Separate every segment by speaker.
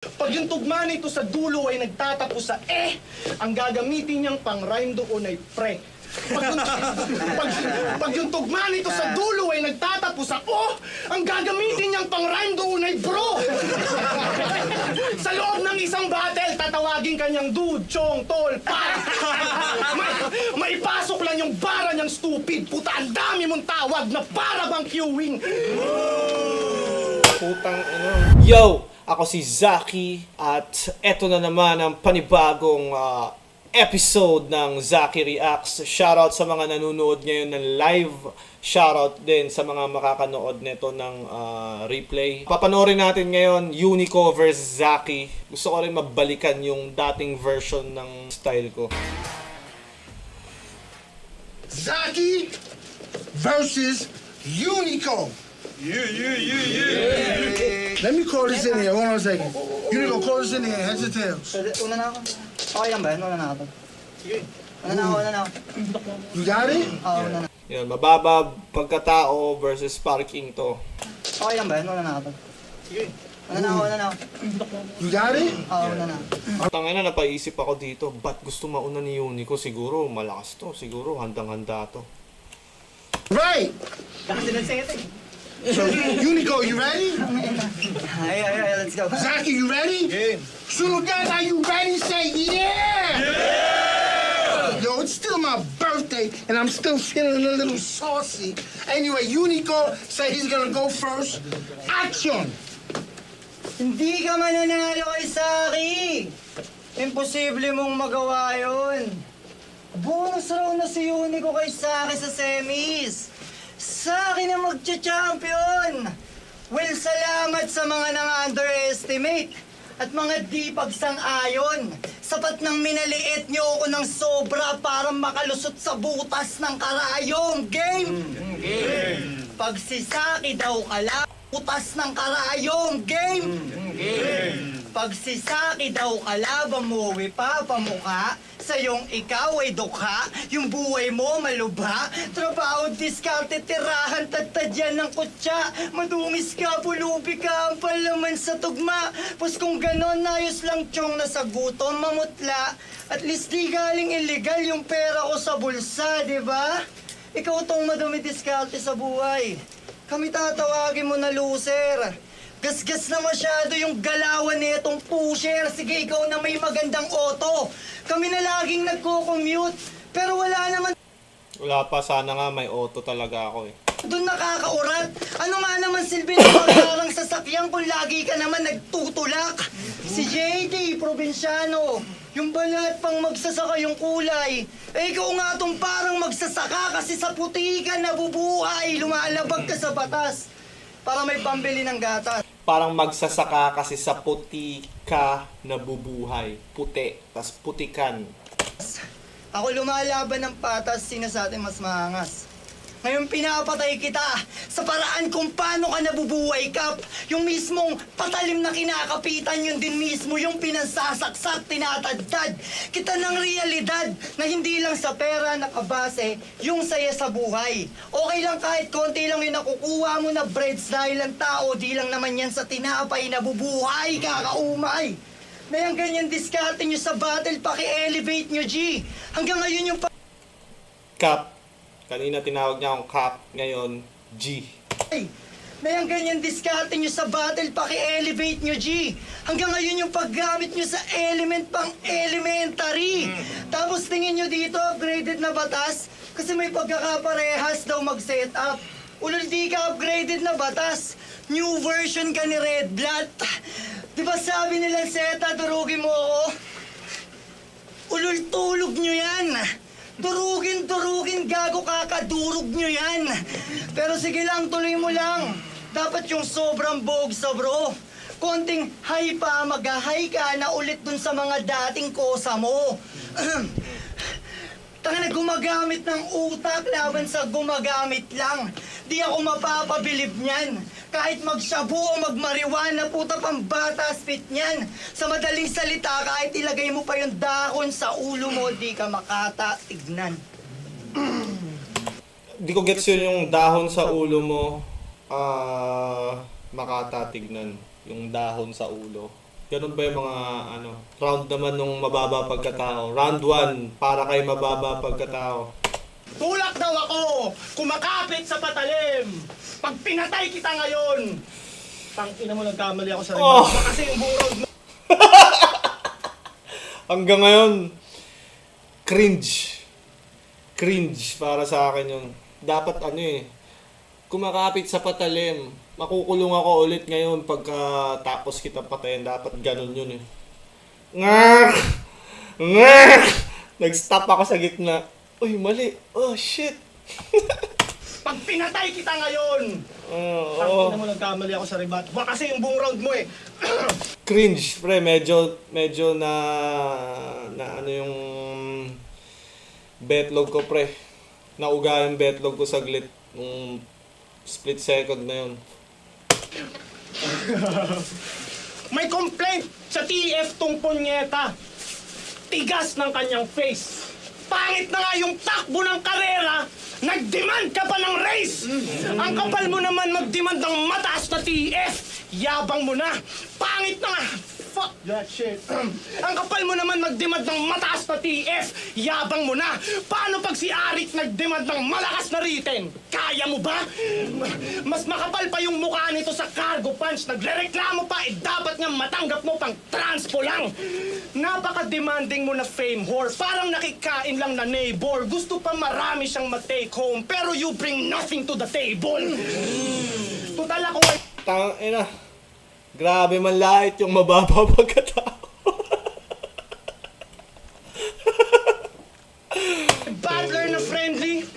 Speaker 1: Pag yung tugma nito sa dulo ay nagtatapos sa ang gagamitin niyang pang-rhyme doon ay pre. Pag yung tugma nito sa dulo ay nagtatapos sa ang gagamitin niyang pang-rhyme doon ay bro. Sa loob ng isang battle, tatawagin kanyang dude, chong, tol, par. Maipasok lang yung bara niyang stupid. Puta, ang dami mong tawag na para bang queuing.
Speaker 2: Putang ino. Yo! Ako si Zaki at eto na naman ang panibagong episode ng Zaki Reacts. Shoutout sa mga nanonood ngayon ng live. Shoutout din sa mga makakanood nito ng replay. Papanoorin natin ngayon Unico vs Zaki. Gusto ko rin mabalikan yung dating version ng style ko.
Speaker 3: Zaki versus Unico.
Speaker 4: Yeah.
Speaker 3: Let me call this in here. Hold on a second. Unico, call this in here. Heads or tails?
Speaker 5: Una na ako. Okay lang ba? Una na ako. Una na ako.
Speaker 3: You got it?
Speaker 5: Oo, una na.
Speaker 2: Yan, mababa pagkatao versus parking to.
Speaker 5: Okay lang ba? Una na ako. Una na ako.
Speaker 3: You got it?
Speaker 5: Oo, una na.
Speaker 2: Tangina, napaisip ako dito, ba't gusto mauna ni Unico? Siguro malakas to, siguro handang-handa to.
Speaker 3: Right. So, Unico, you ready?
Speaker 5: Ay, let's go.
Speaker 3: Zaki, you ready?
Speaker 4: Yeah.
Speaker 3: Sunugan, are you ready? Say yeah! Yeah! Yo, it's still my birthday, and I'm still feeling a little saucy. Anyway, Unico said he's gonna go first. Action!
Speaker 5: Hindi ka mananalo kay Saki. Imposible mong magawa yun. Bonus round na si Unico kay Saki sa semis. Saki na magcha-champion. Well, salamat sa mga nang-underestimate at mga di pagsang-ayon. Sapat nang minaliit niyo ako ng sobra para makalusot sa butas ng karayong. Game! Pag si Saki daw kala, butas ng karayong. Game! Pag si Saki daw kalaban mo, pa pamukha, sa yung ikaw ay dukha, yung buhay mo malubha, trabaho, diskarte, tirahan, tatadyan ng kutsa, madumis ka, pulubi ka, ang palaman sa tugma, pus kung ganon, ayos lang tiyong nasa gutom, mamutla, at least di galing illegal yung pera ko sa bulsa, di ba? Ikaw tong madumi diskarte sa buhay, kami tatawagin mo na loser. Gasgas na masyado yung galawan nitong pusher. Sige, ikaw na may magandang auto. Kami na laging nagko-commute. Pero wala naman...
Speaker 2: Wala pa, sana nga may auto talaga ako eh.
Speaker 5: Doon nakakaurat. Ano nga naman silbi ng pagkarang sasakyan kung lagi ka naman nagtutulak? Si JD, probinsyano. Yung balat pang magsasaka yung kulay. Eh, ikaw nga tong parang magsasaka kasi sa puti ka nabubuhay. Lumalabag ka sa batas para may pambili ng gatas.
Speaker 2: Parang magsasaka kasi sa puti ka nabubuhay. Puti, tas putikan.
Speaker 5: Ako lumalaban ng patas, sino sa atin mas maangas? Ngayon pinapatay kita sa paraan kung paano ka nabubuhay, Kap. Yung mismong patalim na kinakapitan, yun din mismo yung pinansasaksak, tinatadtad. Kita ng realidad na hindi lang sa pera nakabase yung saya sa buhay. Okay lang kahit konti lang yung nakukuha mo na breads dahil ang tao, di lang naman yan sa tinapay nabubuhay, kakaumay. Na yung ganyan diskarte nyo sa battle, paki-elevate nyo, G. Hanggang ngayon yung
Speaker 2: Cap. Kanina tinawag niya akong Cap, ngayon G.
Speaker 5: Na yung ganyan diskarte nyo sa battle, paki-elevate nyo, G. Hanggang ngayon yung paggamit nyo sa element pang elementary. Tapos tingin nyo dito, upgraded na batas, kasi may pagkakaparehas daw mag-set up. Ulol, di ka upgraded na batas. New version ka ni Red Blood. Di ba sabi nilang Zeta, durugin mo ako? Ulol, tulog nyo yan. Durugin, gago, kakadurog nyo yan. Pero sige lang, tuloy mo lang. Dapat yung sobrang bogsa, bro. Konting high pa, mag-high ka na ulit dun sa mga dating kosa mo. Tanga na gumagamit ng utak laban sa gumagamit lang. Di ako mapapabilib niyan. Kahit magshabu o magmariwana, puta pang bata spit niyan. Sa madaling salita, kahit ilagay mo pa yung dahon sa ulo mo, di ka makatatignan.
Speaker 2: Di ko gets yun yung dahon sa ulo mo, makatatignan. Yung dahon sa ulo. Ganun ba yung mga round naman nung mababa pagkatao? Round 1, para kay mababa pagkatao.
Speaker 1: Tulak daw ako, kumakapit sa patalim. Pag pinatay kita ngayon, tangina mo, nagkamali ako sa rebound. Kasi yung buong round mo.
Speaker 2: Hanggang ngayon, cringe. Cringe para sa akin yun. Dapat kumakapit sa patalim. Makukulong ako ulit ngayon pagka tapos kita patayin. Dapat ganun yun eh. Ngark! Ngark! Nag-stop ako sa gitna. Uy, mali. Oh, shit.
Speaker 1: Pag pinatay kita ngayon,
Speaker 2: Oo.
Speaker 1: tangina mo, nagkamali ako sa rebound. Kasi yung buong round mo eh.
Speaker 2: Cringe, pre. Medyo na yung betlog ko, pre. Nauga yung betlog ko saglit. Split second na yun.
Speaker 1: May complaint sa TF tong punyeta. Tigas ng kanyang face. Pangit na nga yung takbo ng karera. Nag-demand ka pa ng race. Ang kapal mo naman mag-demand ng mataas na TF. Yabang mo na. Pangit na nga. Fuck that shit. Ang kapal mo naman mag-demand ng mataas na TF. Yabang mo na. Paano pag si Arik nag-demand ng malakas na written? Kaya mo ba? Mas makapal pa yung mukha nito sa cargo pants. Nagrereklamo pa, dapat nga matanggap mo pang transpo lang. Napaka-demanding mo na fame whore. Parang nakikain lang na neighbor. Gusto pa marami siyang ma-take home. Pero you bring nothing to the table. Total ako ay...
Speaker 2: Tangina. Grabe man lait yung mababa pagkatao.
Speaker 1: Battler na friendly,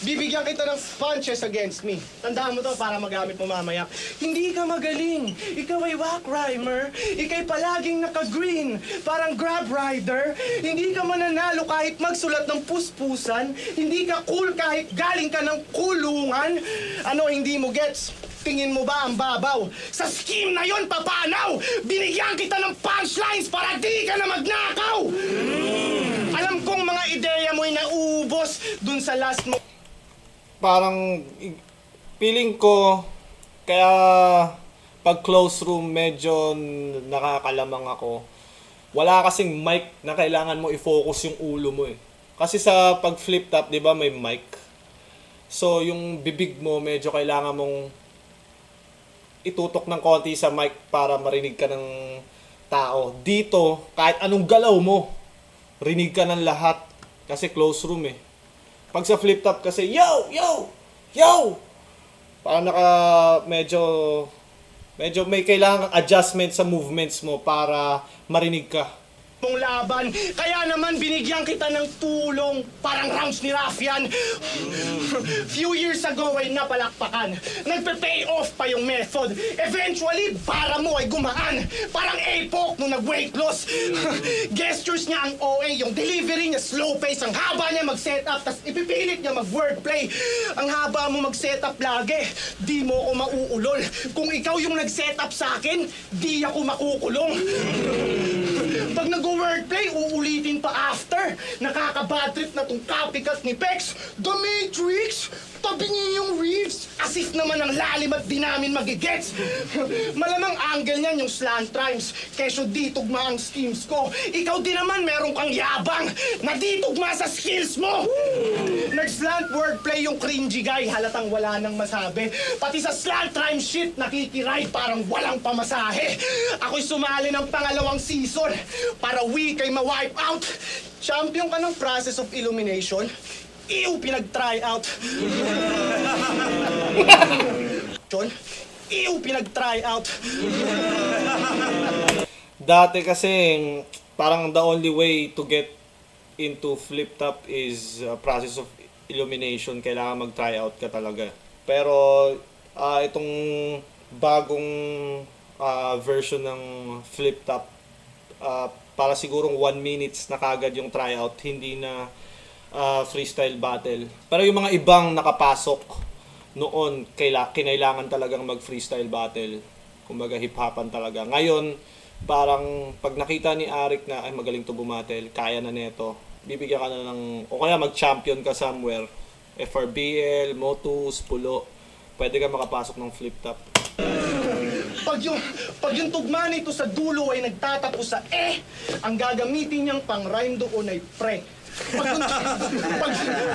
Speaker 1: bibigyan kita ng punches against me. Tandaan mo to para magamit mo mamaya. Hindi ka magaling. Ikaw ay whack rhymer. Ika'y palaging naka-green. Parang grab rider. Hindi ka mananalo kahit magsulat ng puspusan. Hindi ka cool kahit galing ka ng kulungan. Ano, hindi mo gets? Tingin mo ba ang babaw? Sa scheme na yon, papanaw! Binigyan kita ng punchlines para di ka na magnakaw! Alam kong mga ideya mo'y naubos dun sa last mo.
Speaker 2: Parang feeling ko kaya pag close room medyo nakakalamang ako. Wala kasing mic na kailangan mo i-focus yung ulo mo eh. Kasi sa pag flip top, 'di ba, may mic. So yung bibig mo medyo kailangan mong itutok ng konti sa mic para marinig ka ng tao. Dito, kahit anong galaw mo, rinig ka ng lahat. Kasi close room eh. Pag sa flip top kasi, yo! Yo! Yo! Parang medyo may kailangang adjustment sa movements mo para marinig ka.
Speaker 1: Mong laban, kaya naman binigyan kita ng tulong, parang rounds ni Raffian. Few years ago ay napalakpakan. Nagpe-pay off pa yung method. Eventually, para mo ay gumaan. Parang APOC nung nag-weight loss. Gestures niya ang OA, yung delivery niya slow pace. Ang haba niya mag-setup, tas ipipilit niya mag-wordplay. Ang haba mo mag-setup lagi, di mo ako mauulol. Kung ikaw yung nag-setup sa akin, di ako makukulong. Pag nag-wordplay, uulitin pa after. Nakaka-bad trip na tong copycat ni Pex. The Matrix! Tabi niya yung Reeves. As if naman ang lalim at di namin magigets. Malamang angle niyan yung slant rhymes. Kesyo di tugma ang schemes ko. Ikaw din naman meron kang yabang na di tugma sa skills mo. Nag-slant wordplay yung cringy guy. Halatang wala nang masabi. Pati sa slant rhyme shit, nakikiray parang walang pamasahe. Ako'y sumali ng pangalawang season para we kay ma-wipe out. Champion ka ng process of illumination. Ew, pinag-try out. John, ew, pinag-try out.
Speaker 2: Dati kasi parang the only way to get into flip top is process of illumination. Kailangan mag-try out ka talaga. Pero itong bagong version ng flip top, para sigurong 1 minutes na kagad yung tryout, hindi na freestyle battle. Pero yung mga ibang nakapasok noon, kinailangan talagang mag-freestyle battle. Kumbaga hip-hopan talaga. Ngayon, parang pag nakita ni Arik na ay magaling to bumatel, kaya na neto, bibigyan ka na ng, o kaya mag-champion ka somewhere, FRBL, Motus, Pulo, pwede ka makapasok ng flip top.
Speaker 1: Pag yung tugma nito sa dulo ay nagtatapos sa ang gagamitin niyang pang-rhyme doon ay pre.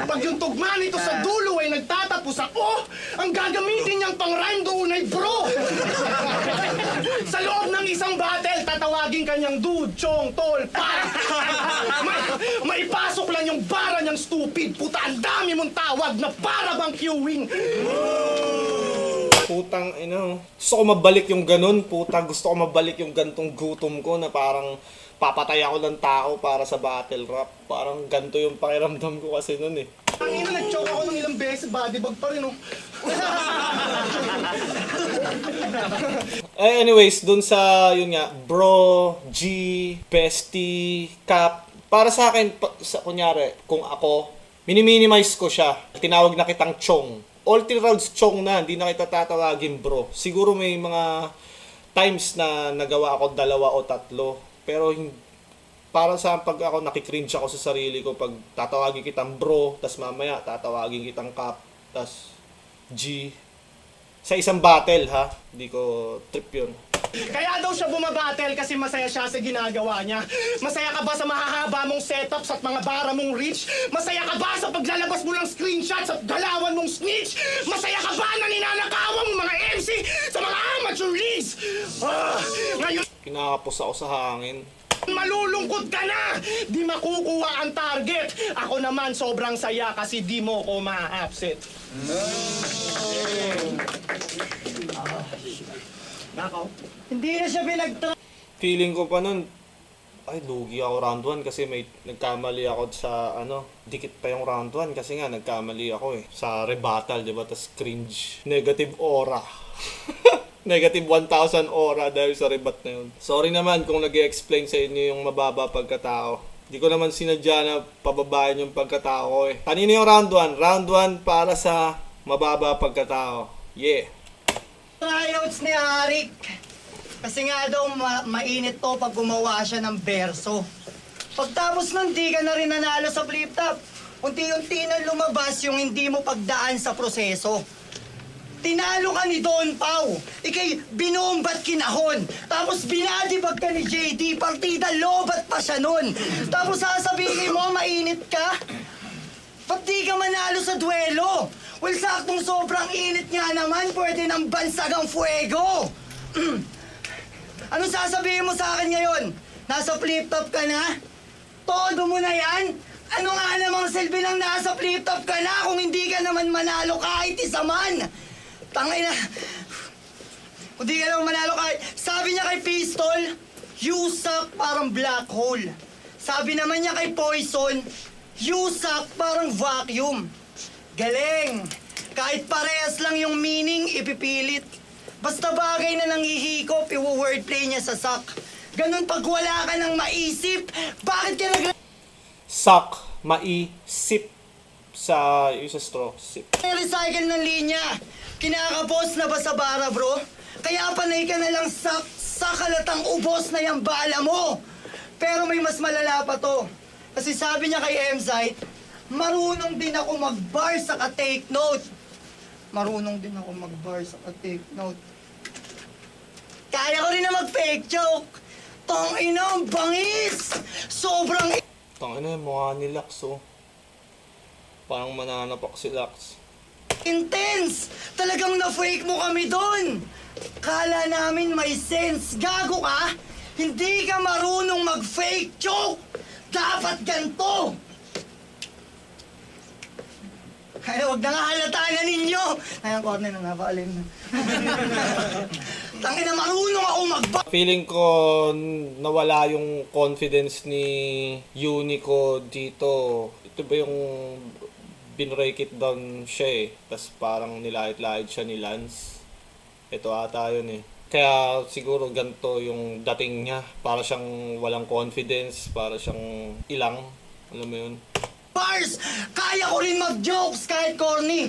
Speaker 1: Pag yung tugma nito sa dulo ay nagtatapos sa ang gagamitin niyang pang-rhyme doon ay bro. Sa loob ng isang battle, tatawagin kanyang dude, chong, tol, pa. Maipasok lang yung bara niyang stupid. Puta, ang dami mong tawag na para bang queuing.
Speaker 2: Putang ina. Gusto ko mabalik yung ganun, puta. Gusto ko mabalik yung gantong gutom ko na parang papatay ako ng tao para sa battle rap. Parang ganto yung pakiramdam ko kasi nun eh.
Speaker 1: Ang ina, nag-choke ako ng ilang beses, body bag pa rin oh.
Speaker 2: Anyways, dun sa, yun nga, bro, G, bestie, cap. Para sa akin, kunyari, kung ako, mini-minimize ko siya. Tinawag na kitang chong. All 3 rounds chong na, hindi na kita tatawagin bro. Siguro may mga times na nagawa ako 2 o 3. Pero para sa pag ako nakikringe ako sa sarili ko pag tatawagin kitang bro, tas mamaya tatawagin kitang cap, tas G. Sa isang battle ha, hindi ko trip yun.
Speaker 1: Kaya daw siya bumabattle kasi masaya siya sa ginagawa niya. Masaya ka ba sa mahahaba mong setups at mga bara mong reach? Masaya ka ba sa paglalabas mo ng screenshots at galawan mong snitch? Masaya ka ba na ninanakawan mo mga MC sa mga amateur leagues? Ngayon,
Speaker 2: Kinakapos ako sa hangin.
Speaker 1: malulungkot ka na! Di makukuha ang target. Ako naman sobrang saya kasi di mo ko ma-upset. Nakaw.
Speaker 5: Hindi na siya
Speaker 2: Feeling ko pa nun, ay lugi ako round 1 kasi may nagkamali ako sa dikit pa yung round 1 kasi nga nagkamali ako sa rebuttal, di ba? Tas cringe. Negative aura. Negative 1,000 aura dahil sa rebat na yun. Sorry naman kung nag-i-explain sa inyo yung mababa pagkatao. Di ko naman sinadya na pababayan yung pagkatao ko Kanina yung round 1? Round 1 para sa mababa pagkatao. Yeah.
Speaker 5: tryouts ni Arik. Kasi nga daw mainit to pag gumawa siya ng berso. Pagtapos nun, di ka na rin nanalo sa flip top. Unti-unti na lumabas yung hindi mo pagdaan sa proseso. Tinalo ka ni Don Pau. Ikay binombat kinahon. Tapos binadibag ka ni JD. Partida lobat pa siya nun. Tapos sasabihin mo, mainit ka? Ba't di ka manalo sa duelo? Well, saktong sobrang init nga naman. Pwede ng bansagang fuego. Anong sasabihin mo sa akin ngayon? Nasa flip-top ka na? Todo mo na yan? Ano nga namang silbi ng nasa flip-top ka na kung hindi ka naman manalo kahit isa man? Tangay na. Kung di ka naman manalo kahit... Sabi niya kay Pistol, you suck parang black hole. Sabi naman niya kay Poison, you suck parang vacuum. Galing. Kahit parehas lang yung meaning, ipipilit. Basta bagay na nanghihikop, iwo-wordplay niya sa suck. Ganun pag wala ka nang maisip, bakit ka nag...
Speaker 2: Suck, maisip sa straw, sip.
Speaker 5: recycle ng linya. Kinakapos na ba sa bara, bro? Kaya panay ka na lang sa kalatang ubos na yung bala mo. Pero may mas malala pa to. Kasi sabi niya kay M-Site, marunong din ako mag-bar sa ka-take note. Marunong din ako mag-bar sa ka-take note. Kaya ko rin na mag-fake joke. Tangina, ang bangis! Sobrang...
Speaker 2: Tangina yung mukha ni Lax, oh. Parang mananapak si Lax.
Speaker 5: intense! Talagang na-fake mo kami doon! Kala namin may sense. Gago ka? Hindi ka marunong mag-fake joke! Dapat ganito! Kaya wag na nga halataan na ninyo! Ay, ang corner na napaalim na. Tangina, marunong ako
Speaker 2: Feeling ko nawala yung confidence ni Unico dito. Ito ba yung binrake it down siya Tapos parang nilahit-lahit siya ni Lance. Ito ata yun Kaya siguro ganito yung dating niya. Para siyang walang confidence. Para siyang ilang. Alam mo yun?
Speaker 5: bars! Kaya ko rin mag-jokes kahit corny.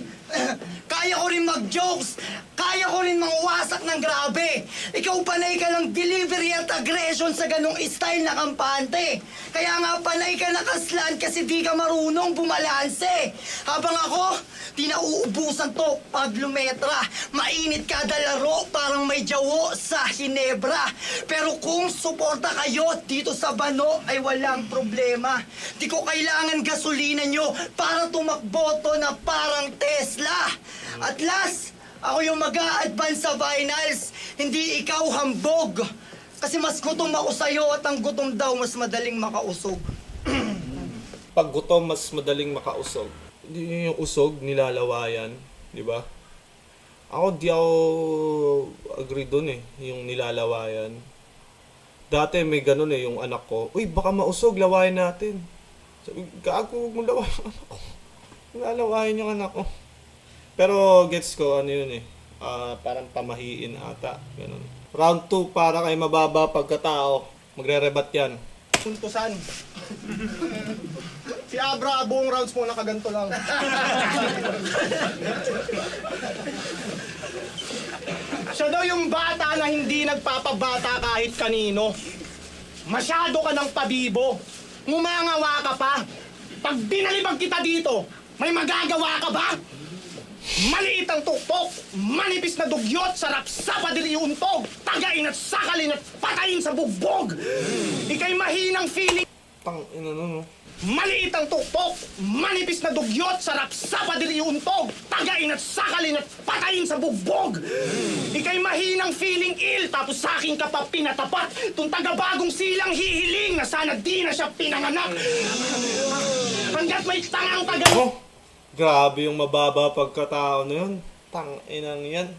Speaker 5: Kaya ko rin mag-jokes. Kaya ko rin mangwasak ng grabe. Ikaw panay ka ng delivery at aggression sa ganong style na kampante. Kaya nga panay ka nakaslan kasi di ka marunong bumalanse. Habang ako, di nauubusan to pag lumetra. Mainit kada laro, parang may jawo sa Hinebra. Pero kung suporta kayo dito sa Bano ay walang problema. Di ko kailangan gasolina nyo para tumakbo to na parang Tesla. At last, ako yung mag-a-advance sa finals, hindi ikaw hambog. Kasi mas gutom ako sa'yo at ang gutom daw mas madaling makausog.
Speaker 2: Pag gutom, mas madaling makausog. Hindi yung usog, nilalawayan. Di ba? Di ako agree dun yung nilalawayan. Dati may ganun yung anak ko. Uy, baka mausog, lawayan natin. Sabi, gago, huwag mo lawayan yung anak ko. Nilalawayan yung anak ko. Pero gets ko, yun parang pamahiin ata. Ganun. Round 2, para kay mababa pagkatao. Magre-rebat yan.
Speaker 1: Puntusan. Si Abra, buong rounds mo nakaganto lang. Siya daw yung bata na hindi nagpapabata kahit kanino. Masyado ka ng pabibo. Ngumangawa ka pa. Pag binalibag kita dito, may magagawa ka ba? Maliit ang tuktok, manipis na dugyot, sarap sa padiliuntog, tagain at sakalin at patayin sa bugbog. Ika'y mahinang feeling. Maliit ang tuktok, manipis na dugyot, sarap sa padiliuntog, tagain at sakalin at patayin sa bugbog. Ika'y mahinang feeling ill, tapos sa akin ka pa pinatapat. Tung taga-bagong silang hihiling na sana di na siya pinanganak. Hanggat may tangang
Speaker 2: Grabe yung mababa pagkatao na yun. Tang-inang yan.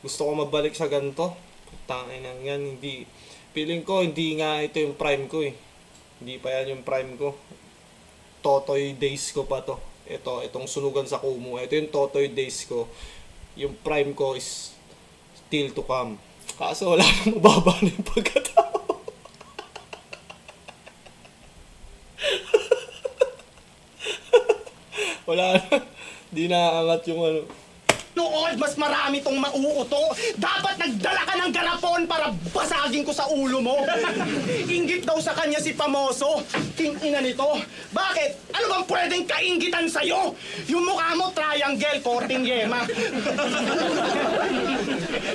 Speaker 2: Gusto ko mabalik sa ganito. Tang-inang yan. Hindi. Feeling ko, hindi nga ito yung prime ko Hindi pa yan yung prime ko. Totoy days ko pa to. Itong sunugan sa Kumu. Ito yung Totoy days ko. Yung prime ko is still to come. Kaso wala nang mababa na yung pagkatao. Wala na. Di naaangat yung
Speaker 1: Nood, mas marami tong mauuto. Dapat nagdala ka ng garapon para basagin ko sa ulo mo. Inggit daw sa kanya si Pamoso. King-ina nito. Bakit? Ano bang pwedeng kainggitan sa'yo? Yung mukha mo, triangle, korting yema.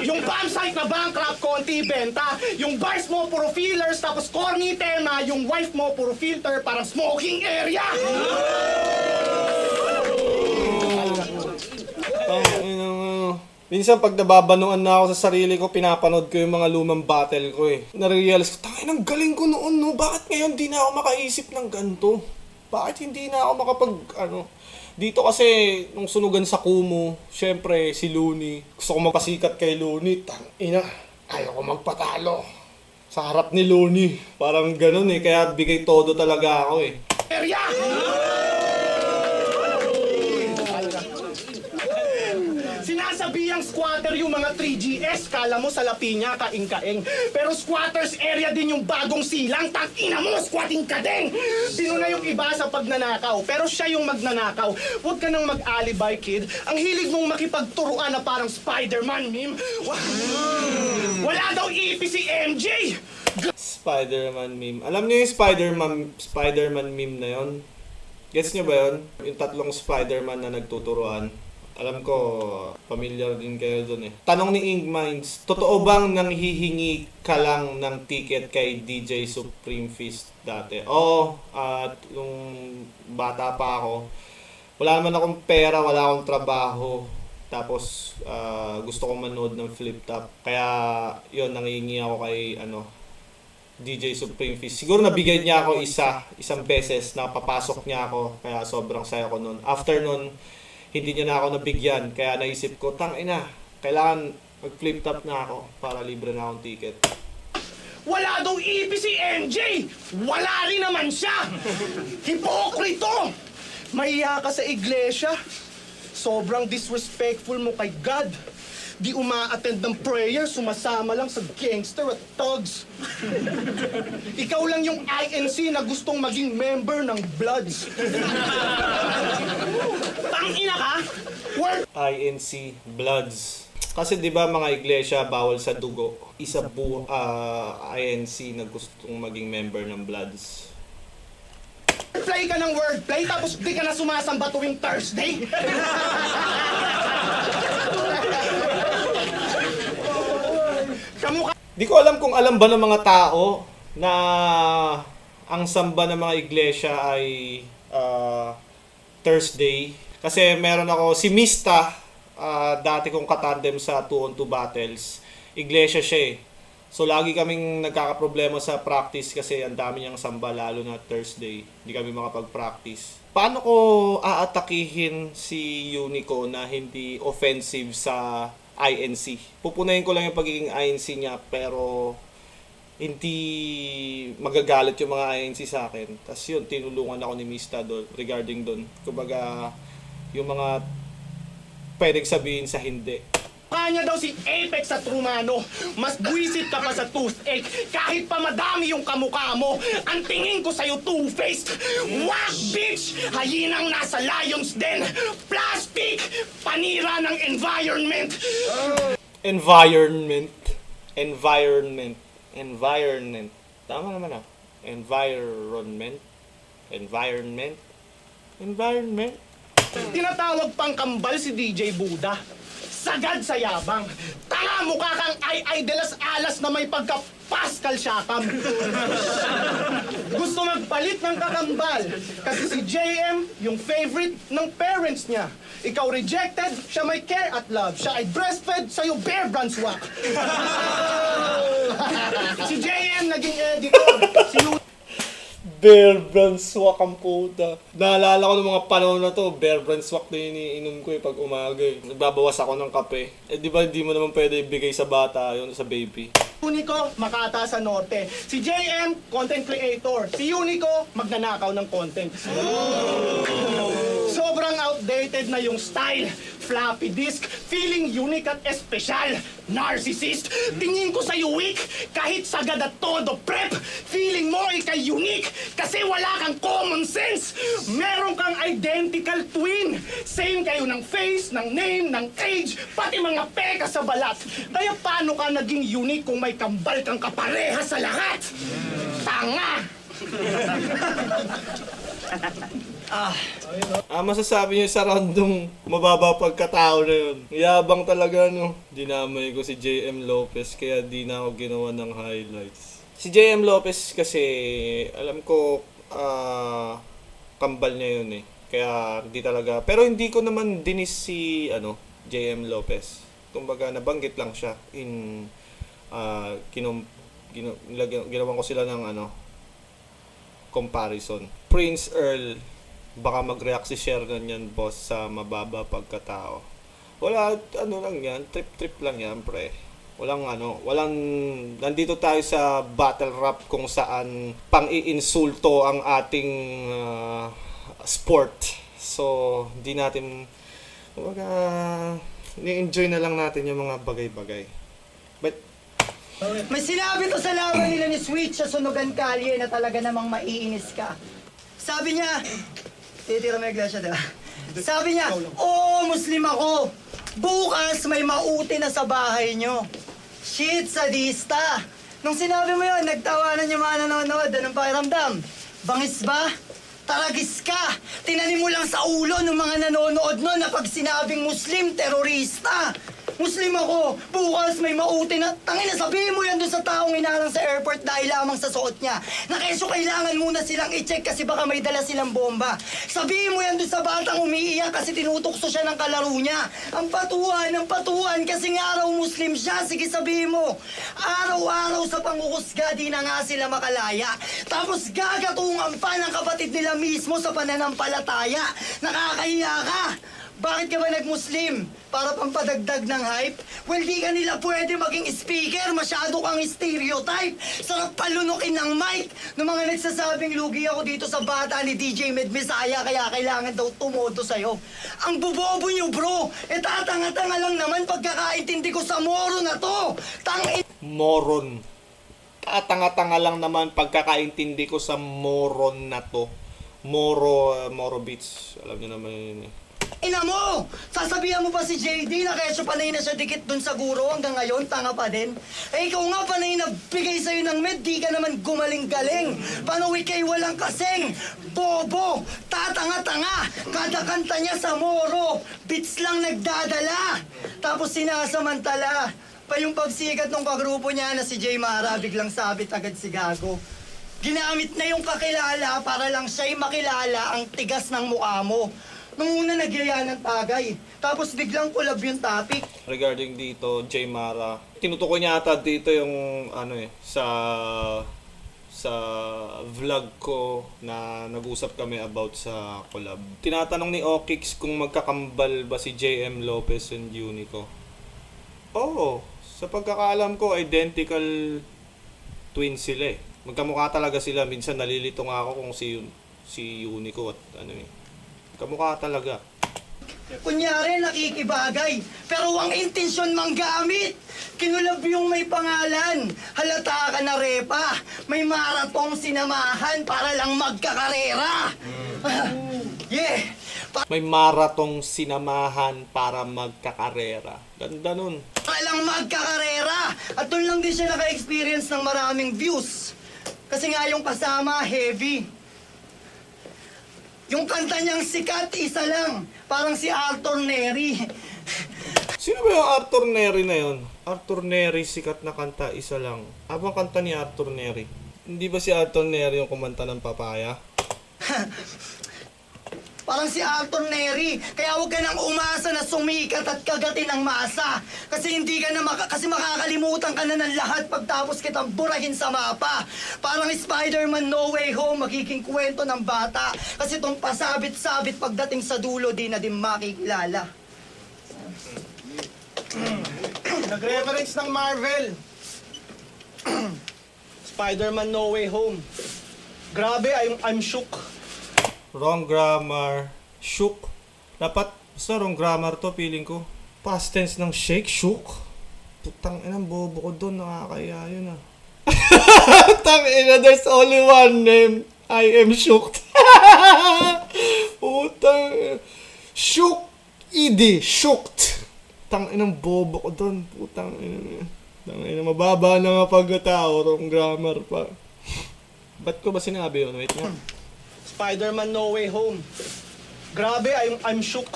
Speaker 1: Yung bomb site na bankrupt, konti benta. Yung bars mo, puro fillers, tapos corny tema. Yung wife mo, puro filter, parang smoking area.
Speaker 2: Minsan pag nababanuan na ako sa sarili ko, pinapanood ko yung mga lumang battle ko Narealize ko, tangin, ang galing ko noon, no? Bakit ngayon di na ako makaisip ng ganito? Bakit hindi na ako makapag, Dito kasi, nung sunugan sa Kumu, syempre, si Looney. Gusto ko magpasikat kay Looney. Tangina, ayaw ko magpatalo. Sa harap ni Looney. Parang ganun kaya bigay todo talaga ako
Speaker 1: Area! Sinasabihang squatter yung mga 3GS, kala mo sa Lapinya, kaing-kaing. Pero squatters area din yung bagong silang, tangina mo, squatting ka din! Pinuna yung iba sa pagnanakaw, pero siya yung magnanakaw. Huwag ka nang mag-alibay, kid. Ang hilig mong makipagturuan na parang Spider-Man meme. Wala daw ipi si MJ!
Speaker 2: Spider-Man meme. Alam niyo yung Spider-Man meme na yon? Gets niyo ba yun? Yung tatlong Spider-Man na nagtuturuan. Alam ko, pamilyar din kayo dun Tanong ni Ink Minds, totoo bang nanghihingi ka lang ng ticket kay DJ Supreme Fist dati? Oo, at yung bata pa ako, wala naman akong pera, wala akong trabaho. Tapos, gusto kong manood ng Flip Top. Kaya, yun, nanghihingi ako kay, DJ Supreme Fist. Siguro nabigay niya ako isang beses na papasok niya ako. Kaya sobrang saya ko nun. After nun, hindi niya na ako nabigyan. Kaya naisip ko, tangina, kailangan mag-flip top na ako para libre na akong ticket.
Speaker 1: Wala daw ipi si MJ! Wala rin naman siya! Hipokrito! Mahiya ka sa iglesia. Sobrang disrespectful mo kay God. Di uma-attend ng prayer, sumasama lang sa gangster at thugs. Ikaw lang yung INC na gustong maging member ng Bloods. Tangina ka! Word!
Speaker 2: INC Bloods. Kasi 'di ba mga iglesia bawal sa dugo. Isa INC na gustong maging member ng Bloods.
Speaker 1: Play ka ng wordplay tapos di ka na sumasamba tuwing Thursday. Kamukha.
Speaker 2: Di ko alam kung alam ba ng mga tao na ang samba ng mga iglesia ay Thursday. Kasi meron ako si Mista, dati kong katandem sa 2-on-2 battles. Iglesia siya eh. So lagi kaming nagkakaproblema sa practice kasi ang dami niyang samba lalo na Thursday. Hindi kami makapag-practice. Paano ko aatakihin si Unico na hindi offensive sa INC? Pupunayin ko lang yung pagiging INC niya pero hindi magagalit yung mga INC sa akin. Tapos yun, tinulungan ako ni Mista doon regarding doon. Kumbaga, yung mga pwedeng sabihin sa hindi.
Speaker 1: Kanya daw si Apex sa Trumano. Mas buwisit ka pa sa toothache. Kahit pa madami yung kamukha mo, ang tingin ko sa'yo two-faced. Whack, bitch! Hayinang nasa Lions Den. Plastic! Panira ng environment.
Speaker 2: Environment. Tama naman ah. Environment.
Speaker 1: Tinatawag pang kambal si DJ Buda. Sagad sa yabang. Tanga mukha kang ay de las alas na may pagka-Pascal Siakam. Gusto magpalit ng kakambal. Kasi si JM, yung favorite ng parents niya. Ikaw rejected, siya may care at love. Siya ay breastfed, sa'yo Bear Brands wak. Si JM naging editor. Si
Speaker 2: Bear Brands wak ang puta. Naalala ko ng mga panahon na to, Bear Brands wak na iniinom ko eh pag umaga eh. Nagbabawas ako ng kape. Eh di ba hindi mo naman pwede ibigay sa bata yun, sa baby.
Speaker 1: Unico, Makata sa Norte. Si JM, content creator. Si Unico, magnanakaw ng content. Sobrang outdated na yung style. Floppy disk, feeling unique at espesyal. Narcissist, tingin ko sa'yo weak. Kahit sagad at todo prep, feeling mo ikay unique. Kasi wala kang common sense. Meron kang identical twin. Same kayo ng face, ng name, ng age, pati mga peka sa balat. Kaya paano ka naging unique kung may kambal kang kapareha sa lahat? Tanga!
Speaker 2: Masasabi niyo sa random mababa pagkatao na yun. Yabang talaga no. Dinamay ko si JM Lopez kaya di na ako ginawa ng highlights. Si JM Lopez kasi alam ko kambal niya yun eh. Kaya hindi talaga. Pero hindi ko naman dinis si JM Lopez. Kumbaga nabanggit lang siya in ginawan ko sila ng comparison. Prince Earl, baka mag-react si Shernan yan, boss, sa mababa pagkatao. Wala, lang yan, trip lang yan, pre. Nandito tayo sa battle rap kung saan pang-iinsulto ang ating sport. So, hindi natin, ni-enjoy na lang natin yung mga bagay-bagay. But,
Speaker 5: may sinabi to sa laban nila ni Switch sa Sunugan Kalye na talaga namang maiinis ka. Sabi niya, titira mo yung iglesia, diba? Sabi niya, oo, Muslim ako. Bukas may mauti na sa bahay nyo. Shit, sadista. Nung sinabi mo yun, nagtawanan yung mga nanonood. Anong pakiramdam? Bangis ba? Taragis ka! Tinanim mo lang sa ulo ng mga nanonood nun na pag sinabing Muslim, terorista. Muslim ako, bukas may mauti na... Tangina, sabihin mo yan dun sa taong inalang sa airport dahil lamang sa suot niya. Na keso kailangan muna silang i-check kasi baka may dala silang bomba. Sabihin mo yan dun sa batang umiiyak kasi tinutukso siya ng kalaro niya. Ang patuan kasi nga araw Muslim siya. Sige, sabihin mo. Araw-araw sa pangukusga, di na nga sila makalaya. Tapos gagatungan pa ng kapatid nila mismo sa pananampalataya. Nakakahiya ka. Bakit ka ba nag-Muslim? Para pampadagdag ng hype? Well, di ka nila pwede maging speaker. Masyado kang stereotype. Sarap palunukin ng mic. Ng mga nagsasabing lugi ako dito sa bata ni DJ Med Messiah, kaya kailangan daw tumodo sa'yo. Ang bubobo nyo, bro. Tatanga-tanga lang naman pagkakaintindi ko sa moro na to.
Speaker 2: Moron. Tanga-tanga lang naman pagkakaintindi ko sa moron na to. Moro Beats. Alam niyo naman yun eh.
Speaker 5: Ina mo! Sasabihan mo pa si JD na kesyo panay na siya dikit dun sa guro hanggang ngayon, tanga pa din. Eh ikaw nga panay na bigay sa'yo ng med, di ka naman gumaling-galing. Panuwi kay walang kasing. Bobo! Tatanga-tanga! Kada kanta niya sa moro, beats lang nagdadala. Tapos sinasamantala. Pa yung pagsikat ng kagrupo niya na si Jay Mara, biglang sabit agad si Gago. Ginamit na yung kakilala para lang siya'y makilala ang tigas ng mukha mo. Nung una nagyaya ng tagay, tapos biglang collab yung topic.
Speaker 2: Regarding dito, Jay Mara, tinutukoy niya ata dito yung sa vlog ko na nag-usap kami about sa collab. Tinatanong ni Okix kung magkakambal ba si JM Lopez and Unico. Oo, sa pagkakaalam ko, identical twins sila eh. Magkamukha talaga sila. Minsan nalilito nga ako kung si Unico at kamukha talaga.
Speaker 5: Kunyari, nakikibagay, pero ang intensyon manggamit. Kinulab yung may pangalan. Halata ka na repa. May maratong sinamahan para lang magkakarera. Yeah.
Speaker 2: May maratong sinamahan para magkakarera. Ganda nun.
Speaker 5: Para lang magkakarera. At doon lang din siya naka-experience ng maraming views. Kasi nga yung kasama, heavy. Yung kanta niyang sikat, isa lang. Parang si Arthur Neri.
Speaker 2: Sino ba yung Arthur Neri na yun? Arthur Neri, sikat na kanta, isa lang. Abang kanta ni Arthur Neri. Hindi ba si Arthur Neri yung kumanta ng Papaya?
Speaker 5: Parang si Arthur Neri. Kaya huwag ka nang umasa na sumikat at kagatin ang masa. Kasi hindi ka na kasi makakalimutan ka na ng lahat pagtapos kitang burahin sa mapa. Parang Spider-Man No Way Home, magiging kwento ng bata. Kasi itong pasabit-sabit pagdating sa dulo, di na din makikilala.
Speaker 1: Nag-reference ng Marvel. Spider-Man No Way Home. Grabe, I'm shook.
Speaker 2: Wrong grammar. Shook. Dapat, basta wrong grammar to, feeling ko. Past tense ng shake, shook. Putang inang bobo ko doon, nakakaya yun ah. Putang ina, there's only one name. I am shooked. Putang shook. Idi, shooked. Putang inang bobo ko doon. Putang ina. Putang ina, mababa na nga pagkatao, wrong grammar pa. Ba't ko ba sinabi yun? Wait nga.
Speaker 1: Spider-Man No Way Home. Grabe, I'm shook.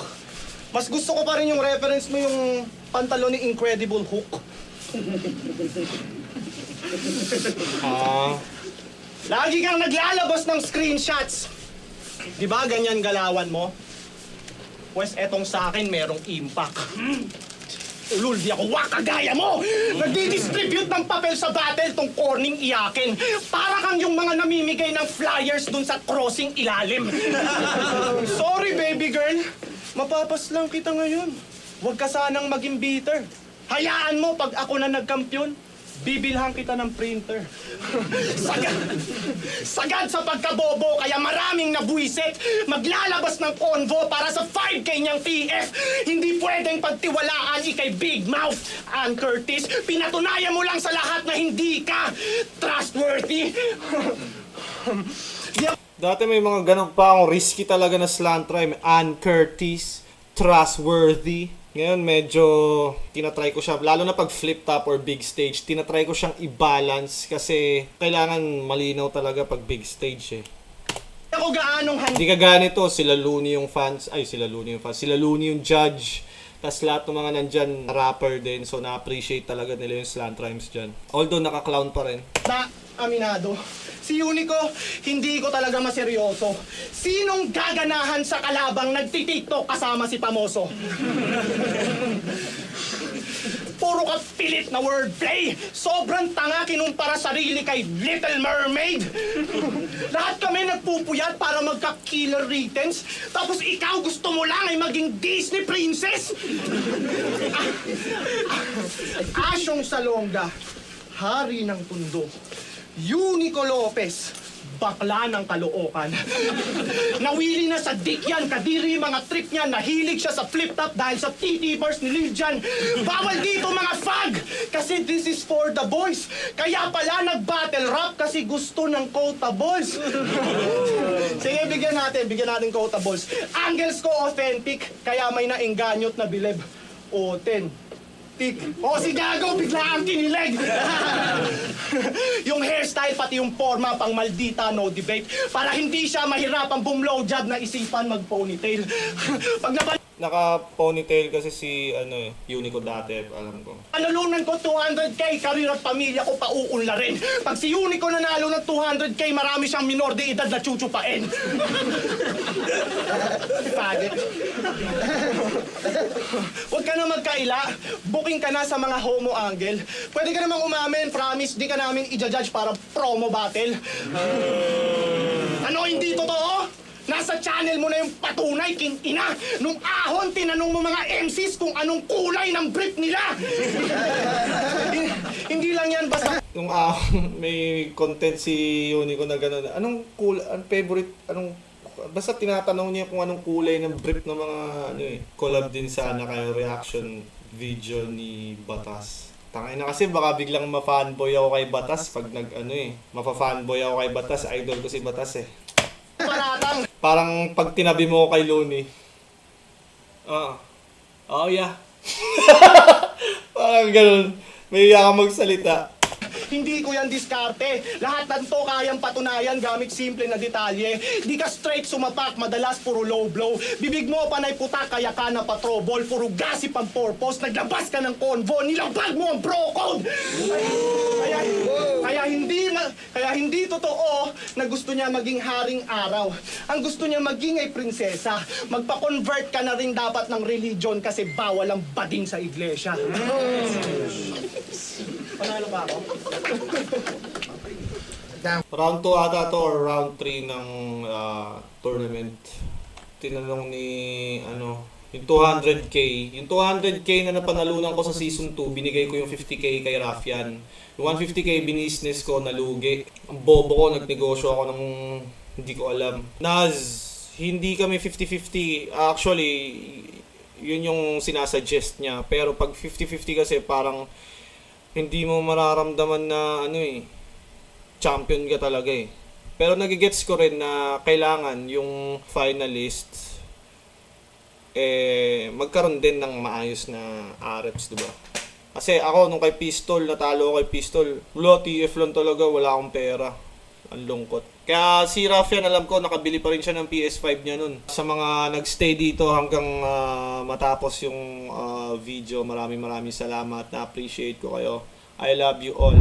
Speaker 1: Mas gusto ko pa rin yung reference mo yung pantalon ni Incredible Hulk. Lagi kang naglalabas ng screenshots. Di ba ganyan galawan mo? Pues etong sa akin merong impact. Ulul, di ako wakagaya mo! Nagdi-distribute ng papel sa battle tong corning iyakin. Para kang yung mga namimigay ng flyers dun sa crossing ilalim. Sorry, baby girl. Mapapas lang kita ngayon. Huwag ka sanang maging bitter. Hayaan mo pag ako na nagkampiyon, bibilhan kita ng printer. Sagad sa pagkabobo, kaya maraming nabuisit. Maglalabas ng convo para sa 5K niyang TF. Hindi pwedeng pagtiwalaan ikay Big Mouth. Ann Curtis, pinatunayan mo lang sa lahat na hindi ka trustworthy.
Speaker 2: Dati may mga ganun pa akong risky talaga na slant rhyme. Ann Curtis, trustworthy. Ngayon medyo tinatry ko siya, lalo na pag flip top or big stage, tinatry ko siyang i-balance kasi kailangan malinaw talaga pag big stage eh.
Speaker 1: Ako gaanong
Speaker 2: Hindi ka ganito, sila Looney yung fans, sila Looney yung judge, tas lahat ng mga nandyan rapper din, so na-appreciate talaga nila yung slant rhymes dyan. Although naka-clown pa rin.
Speaker 1: Na, aminado. Si Unico, hindi ko talaga maseryoso. Sinong gaganahan sa kalabang nagtitiktok kasama si Pamoso? Puro ka pilit na wordplay. Sobrang tanga kinumpara sarili kay Little Mermaid. Lahat kami kami nagpupuyat para magka-killer returns, tapos ikaw gusto mo lang ay maging Disney princess? Asyong Salonga, hari ng Tondo. Unico Lopez, bakla ng Caloocan. Nawili na sa dick yan, kadiri mga trip niya, nahilig siya sa flip-top dahil sa titibers ni Lil Jan. Bawal dito mga fag, kasi this is for the boys. Kaya pala nag-battle rap kasi gusto ng quotables. Sige, bigyan natin quotables. Angles ko authentic, kaya may naingganyot na bilib. Authentic. O si Gago, bigla ang kinilig. Yung hairstyle, pati yung forma, pang maldita, no debate. Para hindi siya mahirapang bumlowjob na isipan mag-ponytail. Pag
Speaker 2: Naka-ponytail kasi si Unico dati, alam ko.
Speaker 1: nalunan ko 200k, karir at pamilya ko pauunla rin. Pag si Unico nanalo ng 200k, marami siyang minor de edad na chuchupain. Pagit. Huwag ka na magkaila. Booking ka na sa mga homo angle. Pwede ka namang umamin, promise, di ka namin i-judge para promo battle. Ano hindi totoo? Nasa channel mo na yung patunay, king ina. Nung ahon, tinanong mo mga MCs kung anong kulay ng brief nila. Hindi lang yan basta...
Speaker 2: Nung may content si Unico na gano'n. Anong favorite, basta tinatanong niya kung anong kulay ng brief ng mga collab din sana kayo reaction video ni Batas. Tangay na kasi baka biglang ma-fanboy ako kay Batas pag mapa-fanboy ako kay Batas, idol ko si Batas eh.
Speaker 1: Paratang.
Speaker 2: Parang pag tinabi mo kay Looney. Oh yeah. Parang ganun. May ka magsalita.
Speaker 1: Hindi ko yan diskarte. Lahat ng to kayang patunayan gamit simple na detalye. Di ka straight sumapak, madalas puro low blow. Bibig mo panay putak, kaya ka na patrobol. Puro gasip ang purpose, naglabas ka ng convo, nilabag mo ang bro code. Kaya hindi totoo na gusto niya maging haring araw. Ang gusto niya maging ay prinsesa. Magpa-convert ka na rin dapat ng religion kasi bawal ang bading sa iglesia. Panalo ba ako?
Speaker 2: Round 2 ata to or round 3 ng tournament. Tinanong ni yung 200k. Yung 200k na napanalunan ko sa season 2, binigay ko yung 50k kay Raffian. Yung 150k binisnes ko, nalugi. Ang bobo ko, nagnegosyo ako ng hindi ko alam. Naz, hindi kami 50-50. Actually, yun yung sinasuggest niya. Pero pag 50-50 kasi parang hindi mo mararamdaman na champion ka talaga eh. Pero nagigets ko rin na kailangan yung finalists magkaroon din ng maayos na RFs, diba? Kasi ako nung kay Pistol, natalo ako kay Pistol. Wala, TF lang talaga, wala akong pera. Ang lungkot. Kaya si Raffian, alam ko, nakabili pa rin siya ng PS5 niya nun. Sa mga nagstay dito hanggang matapos yung video, maraming salamat. Na-appreciate ko kayo. I love you all.